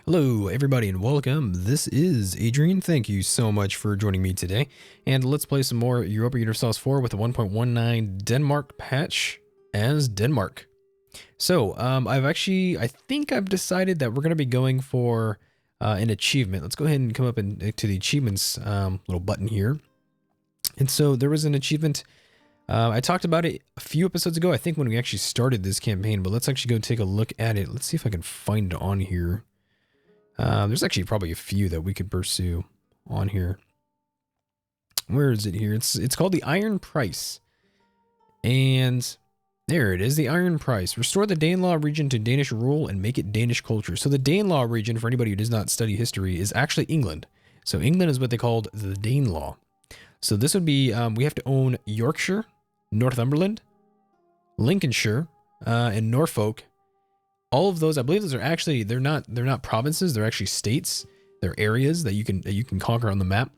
Hello, everybody, and welcome. This is Adrian. Thank you so much for joining me today. And let's play some more Europa Universalis IV with a 1.19 Denmark patch as Denmark. So, I think I've decided that we're going to be going for an achievement. Let's go ahead and come up to the achievements little button here. And so there was an achievement. I talked about it a few episodes ago, I think when we actually started this campaign, but let's actually go take a look at it. Let's see if I can find it on here. There's actually probably a few that we could pursue on here. Where is it here? It's called the Iron Price. And there it is, the Iron Price. Restore the Danelaw region to Danish rule and make it Danish culture. So the Danelaw region, for anybody who does not study history, is actually England. So England is what they called the Danelaw. So this would be, we have to own Yorkshire, Northumberland, Lincolnshire, and Norfolk. All of those, I believe those are actually, they're not provinces, they're actually states. They're areas that you can conquer on the map.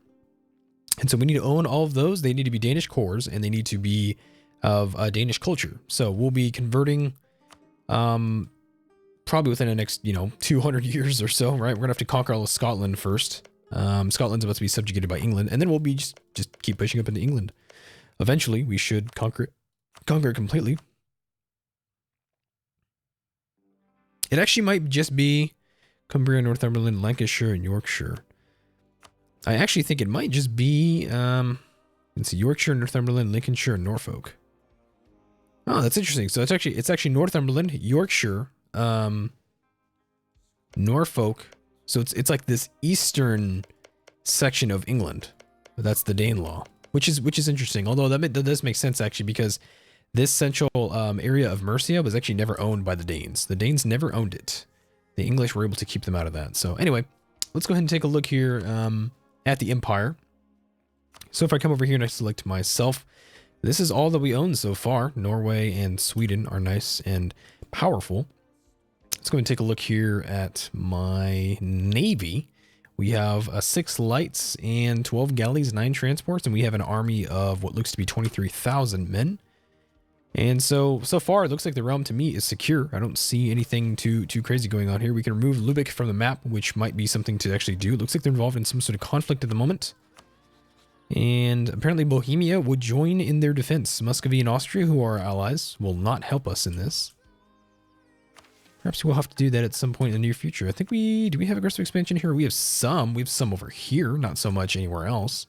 And so we need to own all of those. They need to be Danish cores and they need to be of Danish culture. So we'll be converting probably within the next, 200 years or so, right? We're gonna have to conquer all of Scotland first. Scotland's about to be subjugated by England, and then we'll be just keep pushing up into England. Eventually, we should conquer it completely. It actually might just be Cumbria, Northumberland, Lancashire, and Yorkshire. I actually think it might just be, let's see, Yorkshire, Northumberland, Lincolnshire, and Norfolk. Oh, that's interesting. So it's actually Northumberland, Yorkshire, Norfolk. So it's like this eastern section of England. That's the Danelaw, which is interesting. Although that does make sense actually, because this central area of Mercia was actually never owned by the Danes. The Danes never owned it. The English were able to keep them out of that. So anyway, let's go ahead and take a look here at the Empire. So if I come over here and I select myself, this is all that we own so far. Norway and Sweden are nice and powerful. Let's go and take a look here at my navy. We have 6 lights and 12 galleys, 9 transports, and we have an army of what looks to be 23,000 men. And so far, it looks like the realm to me is secure. I don't see anything too crazy going on here. We can remove Lübeck from the map, which might be something to actually do. It looks like they're involved in some sort of conflict at the moment. And apparently Bohemia would join in their defense. Muscovy and Austria, who are our allies, will not help us in this. Perhaps we'll have to do that at some point in the near future. I think do we have aggressive expansion here? We have some over here, not so much anywhere else.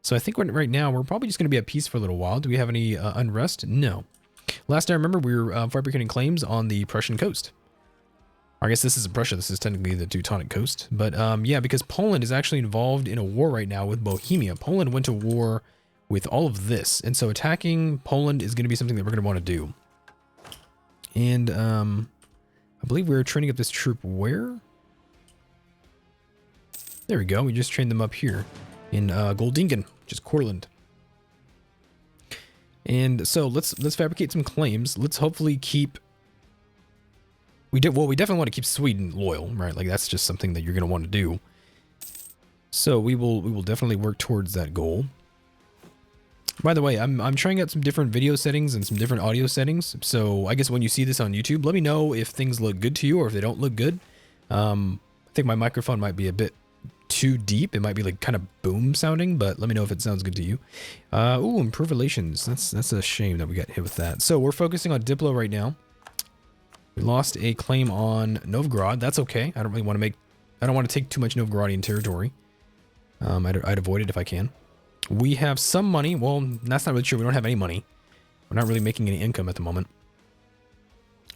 So I think right now we're probably just going to be at peace for a little while. Do we have any unrest? No. Last I remember, we were fabricating claims on the Prussian coast. I guess this isn't Prussia, this is technically the Teutonic coast. But yeah, because Poland is actually involved in a war right now with Bohemia. Poland went to war with all of this. And so attacking Poland is going to be something that we're going to want to do. And I believe we're training up this troop where? There we go. We just trained them up here in Goldingen, which is Courland. And so let's fabricate some claims. Let's hopefully keep. We definitely want to keep Sweden loyal, right? Like that's just something that you're going to want to do. So we will definitely work towards that goal. By the way, I'm trying out some different video settings and some different audio settings. So I guess when you see this on YouTube, let me know if things look good to you or if they don't look good. I think my microphone might be a bit too deep. It might be like kind of boom sounding, but let me know if it sounds good to you. Ooh, improve relations. That's a shame that we got hit with that. So we're focusing on Diplo right now. We lost a claim on Novgorod. That's okay. I don't want to take too much Novgorodian territory. I'd avoid it if I can. We have some money. Well, that's not really true. We don't have any money. We're not really making any income at the moment.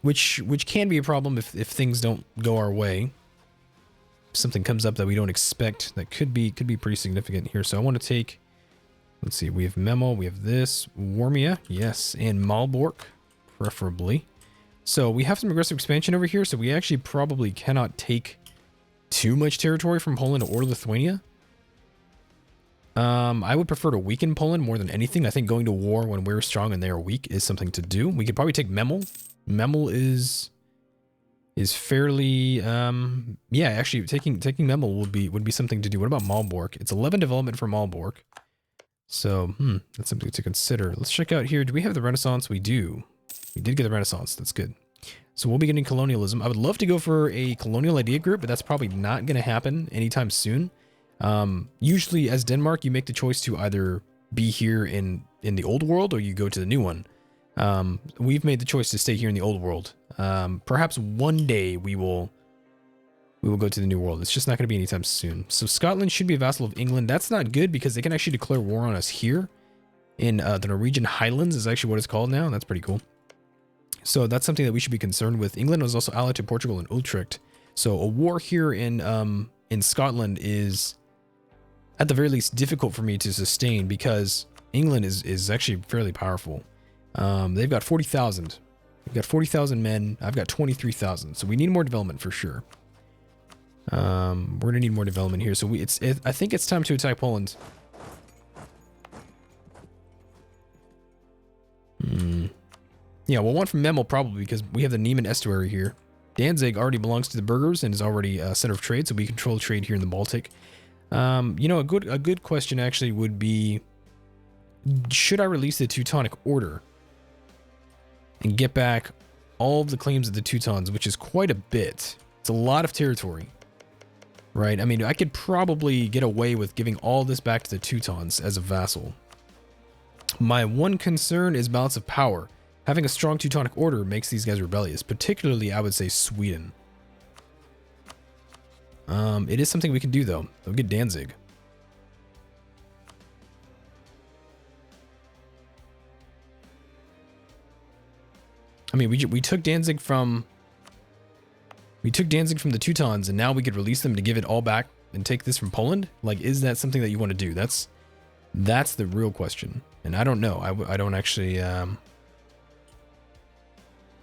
Which can be a problem if things don't go our way. If something comes up that we don't expect, that could be pretty significant here. So I want to take, let's see, we have Memel, we have this, Warmia, yes, and Malbork, preferably. So we have some aggressive expansion over here, so we actually probably cannot take too much territory from Poland or Lithuania. I would prefer to weaken Poland more than anything. I think going to war when we're strong and they are weak is something to do. We could probably take Memel. Memel is fairly, yeah, actually taking Memel would be something to do. What about Malbork? It's 11 development for Malbork. So, that's something to consider. Let's check out here. Do we have the Renaissance? We do. We did get the Renaissance. That's good. So we'll be getting colonialism. I would love to go for a colonial idea group, but that's probably not going to happen anytime soon. Usually as Denmark, you make the choice to either be here in the old world or you go to the new one. We've made the choice to stay here in the old world. Perhaps one day we will go to the new world. It's just not going to be anytime soon. So Scotland should be a vassal of England. That's not good because they can actually declare war on us here in the Norwegian Highlands is actually what it's called now. That's pretty cool. So that's something that we should be concerned with. England was also allied to Portugal and Utrecht. So a war here in Scotland is at the very least difficult for me to sustain because England is actually fairly powerful. They've got 40,000. We've got 40,000 men. I've got 23,000. So we need more development for sure. We're gonna need more development here. So I think it's time to attack Poland. Yeah, we'll want from Memel probably because we have the Niemen estuary here. Danzig already belongs to the burghers and is already a center of trade, so we control trade here in the Baltic. You know, a good question actually would be, should I release the Teutonic Order and get back all of the claims of the Teutons, which is quite a bit. It's a lot of territory, right? I mean, I could probably get away with giving all this back to the Teutons as a vassal. My one concern is balance of power. Having a strong Teutonic Order makes these guys rebellious, particularly, I would say, Sweden. It is something we can do, though. They'll get Danzig. I mean, we took Danzig from... We took Danzig from the Teutons, and now we could release them to give it all back and take this from Poland? Like, is that something that you want to do? That's the real question. And I don't know. I don't actually...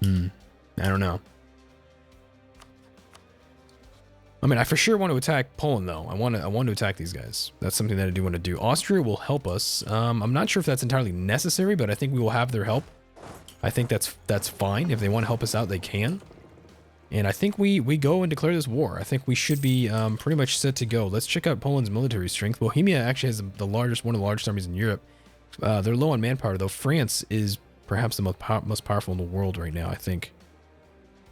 I don't know. I mean, I for sure want to attack Poland, though. I want to attack these guys. That's something that I do want to do. Austria will help us. I'm not sure if that's entirely necessary, but I think we will have their help. I think that's fine. If they want to help us out, they can. And I think we go and declare this war. I think we should be pretty much set to go. Let's check out Poland's military strength. Bohemia actually has one of the largest armies in Europe. They're low on manpower, though. France is perhaps the most powerful in the world right now, I think.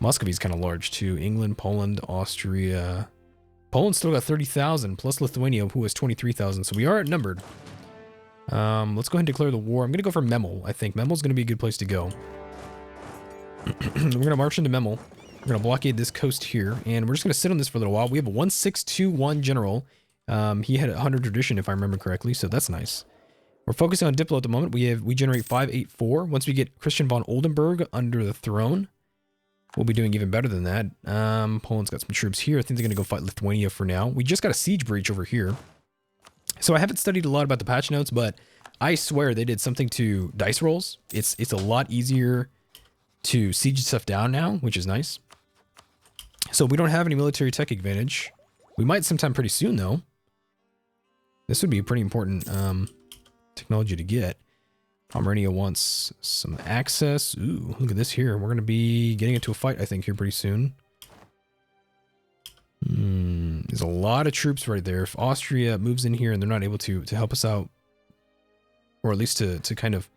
Muscovy's kind of large, too. England, Poland, Austria. Poland still got 30,000, plus Lithuania, who has 23,000. So we are outnumbered. Let's go ahead and declare the war. I'm going to go for Memel, I think. Memel's going to be a good place to go. We're going to march into Memel. We're going to blockade this coast here, and we're just going to sit on this for a little while. We have a 1621 general. He had 100 tradition, if I remember correctly, so that's nice. We're focusing on Diplo at the moment. We generate 584. Once we get Christian von Oldenburg under the throne, we'll be doing even better than that. Poland's got some troops here. I think they're going to go fight Lithuania for now. We just got a siege breach over here. So I haven't studied a lot about the patch notes, but I swear they did something to dice rolls. It's a lot easier to siege stuff down now, which is nice. So we don't have any military tech advantage. We might sometime pretty soon, though. This would be a pretty important technology to get. Pomerania wants some access. Ooh, look at this here. We're going to be getting into a fight, I think, here pretty soon. There's a lot of troops right there. If Austria moves in here and they're not able to help us out, or at least to kind of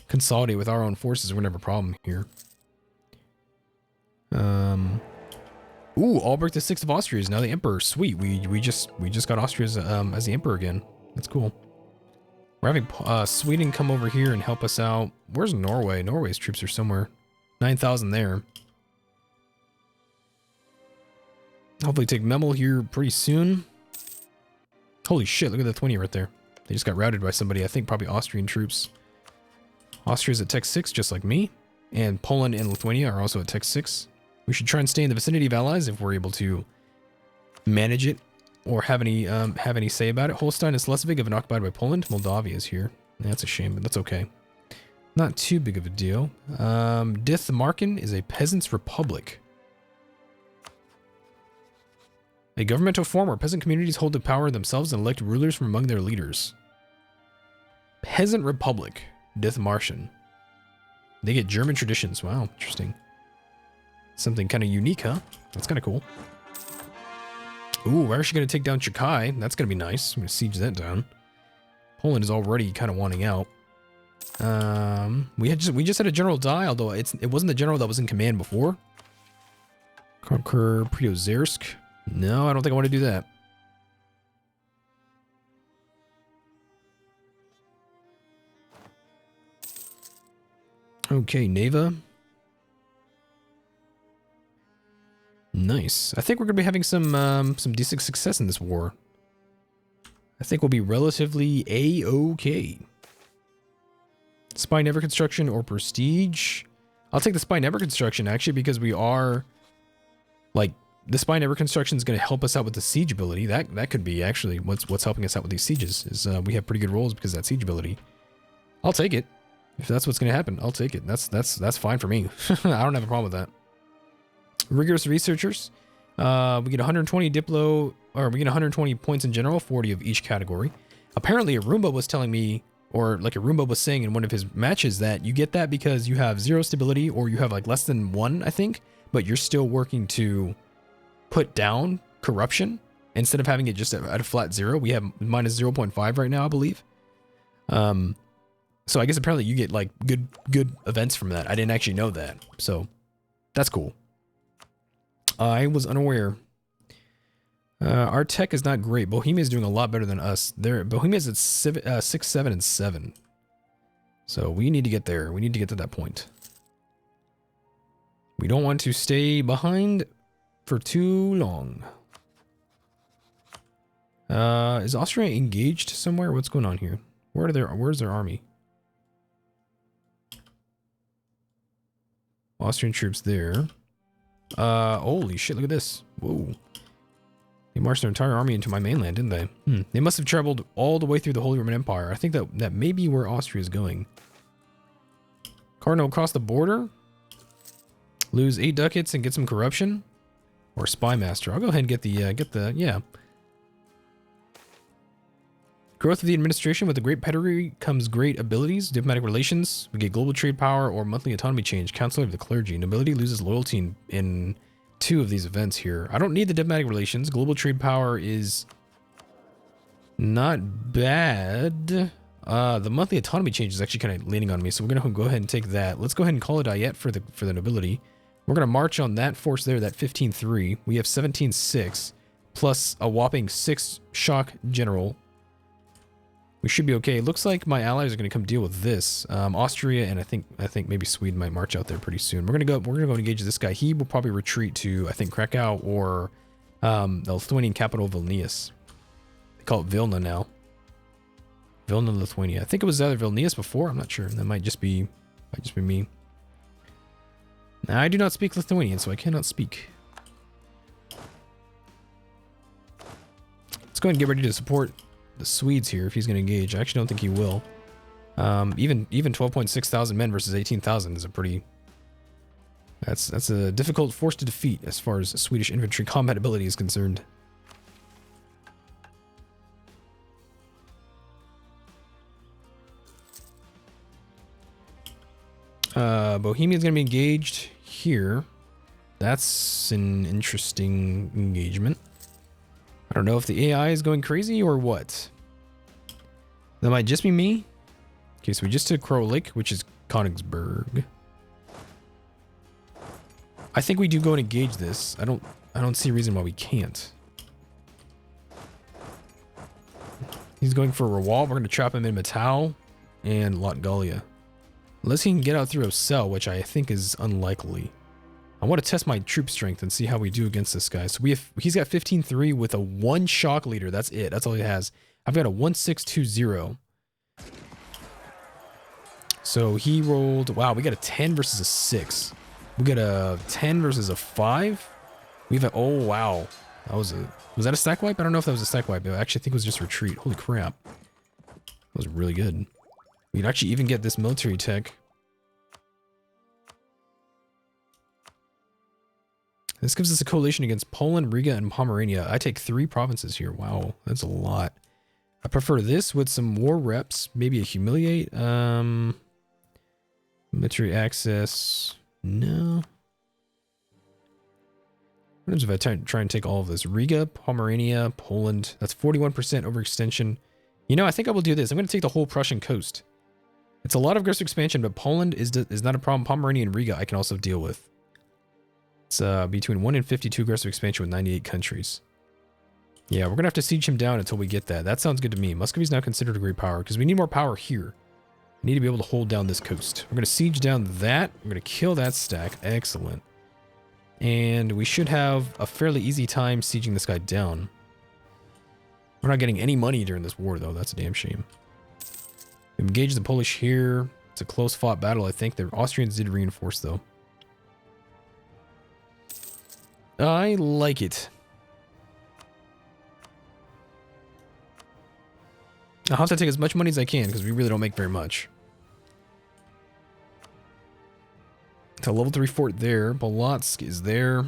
consolidate with our own forces, we're going to have a problem here. Ooh, Albrecht the Sixth of Austria is now the Emperor. Sweet. We just got Austria as the Emperor again. That's cool. We're having Sweden come over here and help us out. Where's Norway? Norway's troops are somewhere. 9,000 there. Hopefully take Memel here pretty soon. Holy shit, look at the 20 right there. They just got routed by somebody, I think probably Austrian troops. Austria's at Tech 6, just like me. And Poland and Lithuania are also at Tech 6. We should try and stay in the vicinity of allies if we're able to manage it or have any say about it. Holstein and Schleswig have been occupied by Poland. Moldavia is here. That's a shame, but that's okay. Not too big of a deal. Dithmarken is a peasants' republic. A governmental form where peasant communities hold the power themselves and elect rulers from among their leaders. Peasant Republic. Dithmarschen. They get German traditions. Wow, interesting. Something kind of unique, huh? That's kind of cool. Ooh, we're actually going to take down Chikai. That's going to be nice. I'm going to siege that down. Poland is already kind of wanting out. We just had a general die, although it wasn't the general that was in command before. Conquer Priozersk. No, I don't think I want to do that. Okay, Neva. Nice. I think we're gonna be having some decent success in this war. I think we'll be relatively A-okay. Spy Never Construction or Prestige? I'll take the Spy Never Construction, actually, because we are... Like, the Spy Never Construction is going to help us out with the siege ability. That could be, actually, what's helping us out with these sieges, is we have pretty good rolls because of that siege ability. I'll take it. If that's what's going to happen, I'll take it. That's fine for me. I don't have a problem with that. Rigorous Researchers. We get 120 Diplo... Or we get 120 points in general, 40 of each category. Apparently, Arumba was telling me... Or like Arumba was saying in one of his matches that you get that because you have 0 stability or you have like less than 1, I think, but you're still working to put down corruption instead of having it just at a flat 0. We have minus 0.5 right now, I believe. So I guess apparently you get like good events from that. I didn't actually know that, so that's cool. I was unaware. Our tech is not great. Bohemia is doing a lot better than us. Bohemia is at 6, 7, and 7. So we need to get there. We need to get to that point. We don't want to stay behind for too long. Is Austria engaged somewhere? What's going on here? Where's their army? Austrian troops there. Holy shit, look at this. Whoa. They marched their entire army into my mainland, didn't they? They must have traveled all the way through the Holy Roman Empire. I think that may be where Austria is going. Cardinal across the border. Lose 8 ducats and get some corruption. Or Spy Master. I'll go ahead and get the, yeah. Growth of the administration. With a great pedigree comes great abilities. Diplomatic relations. We get global trade power or monthly autonomy change. Counselor of the clergy. Nobility loses loyalty in 2 of these events here. I don't need the diplomatic relations. Global trade power is not bad. The monthly autonomy change is actually kind of leaning on me, so we're gonna go ahead and take that. Let's go ahead and call it Ayet for the nobility. We're gonna march on that force there, that 15-3. We have 17-6 plus a whopping 6 shock general. We should be okay. It looks like my allies are gonna come deal with this. Austria and I think maybe Sweden might march out there pretty soon. We're gonna go engage this guy. He will probably retreat to I think Krakow or the Lithuanian capital Vilnius. They call it Vilna now. Vilna, Lithuania. I think it was either Vilnius before. I'm not sure. That might just be me. Now, I do not speak Lithuanian, so I cannot speak. Let's go ahead and get ready to support the Swedes here if he's going to engage. I actually don't think he will. Even 12.6 thousand men versus 18,000 is a pretty... That's a difficult force to defeat as far as Swedish infantry combat ability is concerned. Bohemia's going to be engaged here. That's an interesting engagement. I don't know if the AI is going crazy or what. That might just be me. Okay, so we just took Crow Lake, which is Königsberg. I think we do go and engage this. I don't see a reason why we can't. He's going for Rawal. We're going to trap him in Matau and Latgalia. Unless he can get out through Ocel, which I think is unlikely. I want to test my troop strength and see how we do against this guy. So he's got 15-3 with a 1 shock leader. That's it. That's all he has. I've got a 1-6-2-0. So he rolled... Wow, we got a 10 versus a 6. We got a 10 versus a 5. We've had... Oh, wow. That was a... Was that a stack wipe? I don't know if that was a stack wipe. I actually think it was just retreat. Holy crap. That was really good. We could actually even get this military tech. This gives us a coalition against Poland, Riga, and Pomerania. I take 3 provinces here. Wow, that's a lot. I prefer this with some war reps. Maybe a humiliate. Military access. No. What if I try and take all of this? Riga, Pomerania, Poland. That's 41% overextension. You know, I think I will do this. I'm going to take the whole Prussian coast. It's a lot of aggressive expansion, but Poland is not a problem. Pomerania and Riga I can also deal with. It's between 1 and 52 aggressive expansion with 98 countries. Yeah, we're gonna have to siege him down until we get that. That sounds good to me. Muscovy is now considered a great power because we need more power here. We need to be able to hold down this coast. We're gonna siege down that. We're gonna kill that stack. Excellent. And we should have a fairly easy time sieging this guy down. We're not getting any money during this war, though. That's a damn shame. We engaged the Polish here. It's a close fought battle, I think. The Austrians did reinforce, though. I like it. I'll have to take as much money as I can because we really don't make very much. It's a level 3 fort there. Polotsk is there.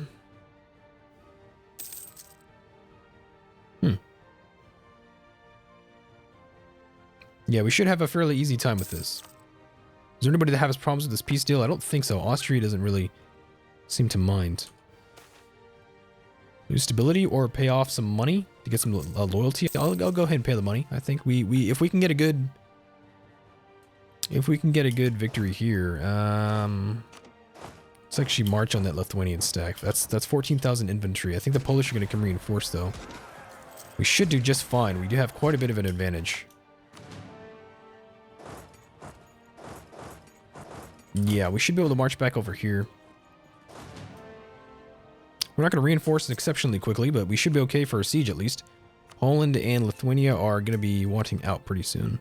Yeah, we should have a fairly easy time with this. Is there anybody that has problems with this peace deal? I don't think so. Austria doesn't really seem to mind. Lose stability or pay off some money to get some loyalty. I'll go ahead and pay the money. I think if we can get a good victory here, let's actually march on that Lithuanian stack. That's 14,000 infantry. I think the Polish are going to come reinforce though. We should do just fine. We do have quite a bit of an advantage. Yeah, we should be able to march back over here. We're not going to reinforce exceptionally quickly, but we should be okay for a siege at least. Poland and Lithuania are going to be wanting out pretty soon.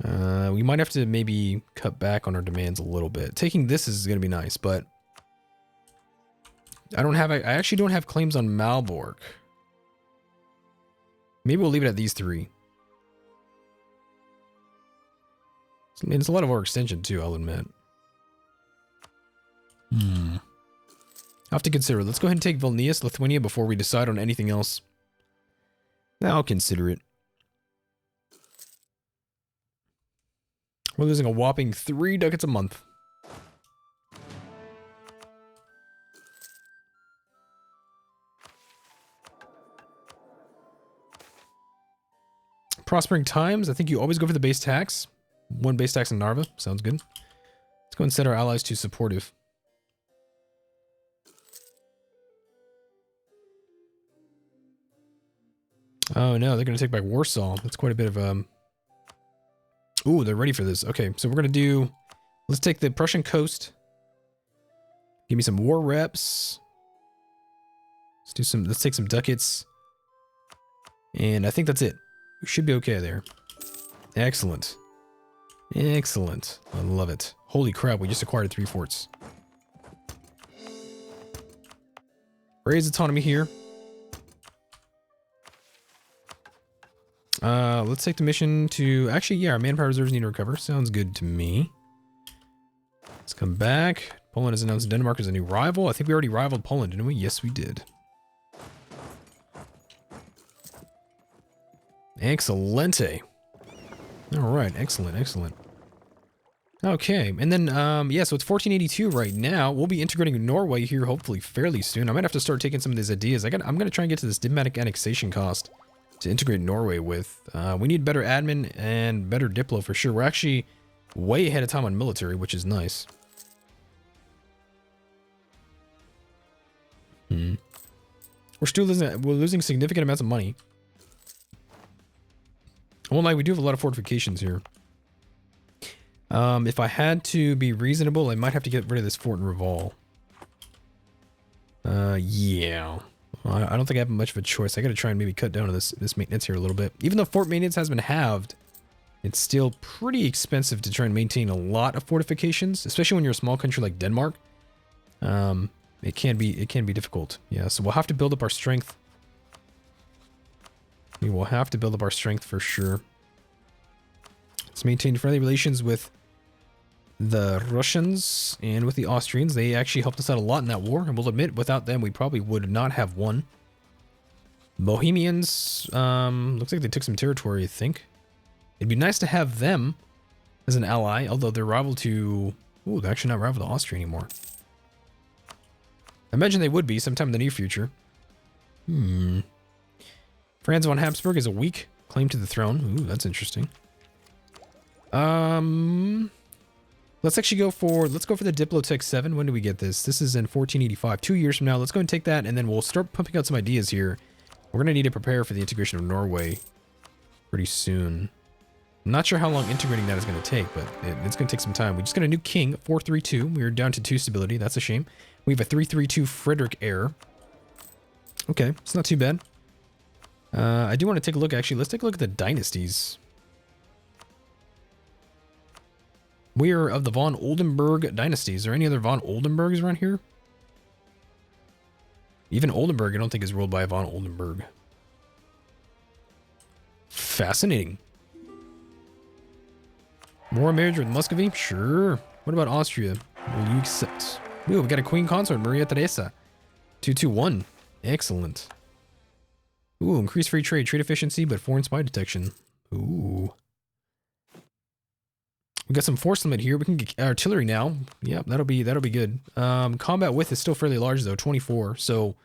We might have to maybe cut back on our demands a little bit. Taking this is going to be nice, but I actually don't have claims on Malbork. Maybe we'll leave it at these three. I mean, it's a lot of overextension too, I'll admit. I'll have to consider it. Let's go ahead and take Vilnius, Lithuania before we decide on anything else. I'll consider it. We're losing a whopping 3 ducats a month. Prospering times. I think you always go for the base tax. 1 base tax in Narva. Sounds good. Let's go and set our allies to supportive. Oh no, they're going to take back Warsaw. That's quite a bit of... Ooh, they're ready for this. Okay, so we're going to do... Let's take the Prussian coast. Give me some war reps. Let's take some ducats. And I think that's it. We should be okay there. Excellent. Excellent. I love it. Holy crap, we just acquired 3 forts. Raise autonomy here. Let's take the mission to... Actually, yeah, our manpower reserves need to recover. Sounds good to me. Let's come back. Poland has announced Denmark as a new rival. I think we already rivaled Poland, didn't we? Yes, we did. Excellente. All right, excellent, excellent. Okay, and then, yeah, so it's 1482 right now. We'll be integrating Norway here hopefully fairly soon. I might have to start taking some of these ideas. I'm going to try and get to this diplomatic annexation cost to integrate Norway with. We need better admin and better diplo for sure. We're actually way ahead of time on military, which is nice. We're still losing significant amounts of money. Well, like, we do have a lot of fortifications here. If I had to be reasonable, I might have to get rid of this fort in Reval. Yeah. I don't think I have much of a choice. I gotta try and maybe cut down on this maintenance here a little bit. Even though fort maintenance has been halved, it's still pretty expensive to try and maintain a lot of fortifications, especially when you're a small country like Denmark. It can be difficult. Yeah, so we'll have to build up our strength. We will have to build up our strength for sure. Let's maintain friendly relations with the Russians and with the Austrians. They actually helped us out a lot in that war, and we'll admit, without them, we probably would not have won. Bohemians, looks like they took some territory, I think. It'd be nice to have them as an ally, although they're rival to... Ooh, they're actually not rival to Austria anymore. I imagine they would be sometime in the near future. Franz von Habsburg is a weak claim to the throne. Ooh, that's interesting. Let's actually go for, let's go for the Diplotech 7. When do we get this? This is in 1485, 2 years from now. Let's go and take that, and then we'll start pumping out some ideas here. We're going to need to prepare for the integration of Norway pretty soon. I'm not sure how long integrating that is going to take, but it's going to take some time. We just got a new king, 432. We are down to 2 stability. That's a shame. We have a 332 Frederick heir. Okay, it's not too bad. I do want to take a look, actually. Let's take a look at the dynasties. We are of the von Oldenburg dynasty. Is there any other von Oldenburgs around here? Even Oldenburg, I don't think is ruled by a von Oldenburg. Fascinating. More marriage with Muscovy? Sure. What about Austria? Will you accept? Ooh, we got a queen consort, Maria Teresa. 221. Excellent. Ooh, increased free trade efficiency, but foreign spy detection. Ooh. We got some force limit here. We can get artillery now. Yep, that'll be good. Combat width is still fairly large though, 24. So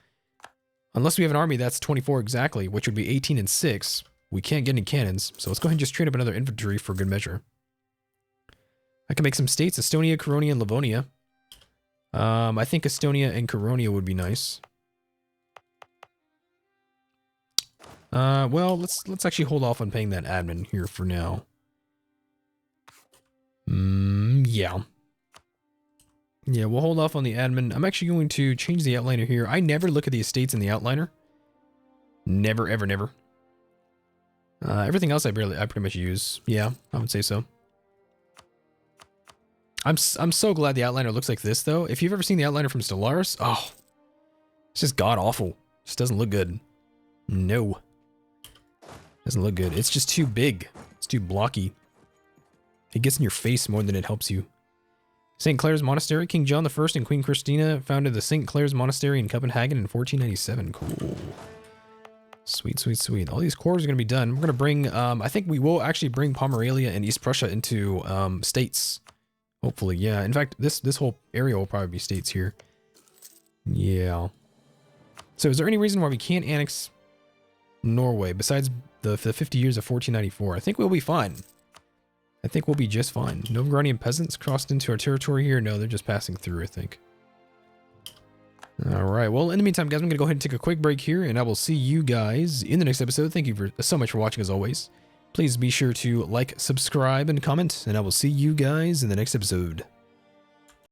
unless we have an army that's 24 exactly, which would be 18 and 6, we can't get any cannons. So let's go ahead and just train up another infantry for good measure. I can make some states: Estonia, Caronia, and Livonia. I think Estonia and Caronia would be nice. Well, let's actually hold off on paying that admin here for now. Yeah. Yeah, we'll hold off on the admin. I'm actually going to change the outliner here. I never look at the estates in the outliner. Never, ever, never. Everything else I pretty much use. Yeah, I would say so. I'm so glad the outliner looks like this, though. If you've ever seen the outliner from Stellaris, oh, it's just god-awful. Just doesn't look good. No. Doesn't look good. It's just too big. It's too blocky. It gets in your face more than it helps you. St. Clair's Monastery. King John I and Queen Christina founded the St. Clair's Monastery in Copenhagen in 1497. Cool. Sweet, sweet, sweet. All these cores are going to be done. We're going to bring, I think we will actually bring Pomerania and East Prussia into states. Hopefully, yeah. In fact, this whole area will probably be states here. Yeah. So is there any reason why we can't annex Norway besides the 50 years of 1494? I think we'll be fine. I think we'll be just fine. Novgorodian peasants crossed into our territory here? No, they're just passing through, I think. Alright, well, in the meantime, guys, I'm going to go ahead and take a quick break here, and I will see you guys in the next episode. Thank you so much for watching, as always. Please be sure to like, subscribe, and comment, and I will see you guys in the next episode.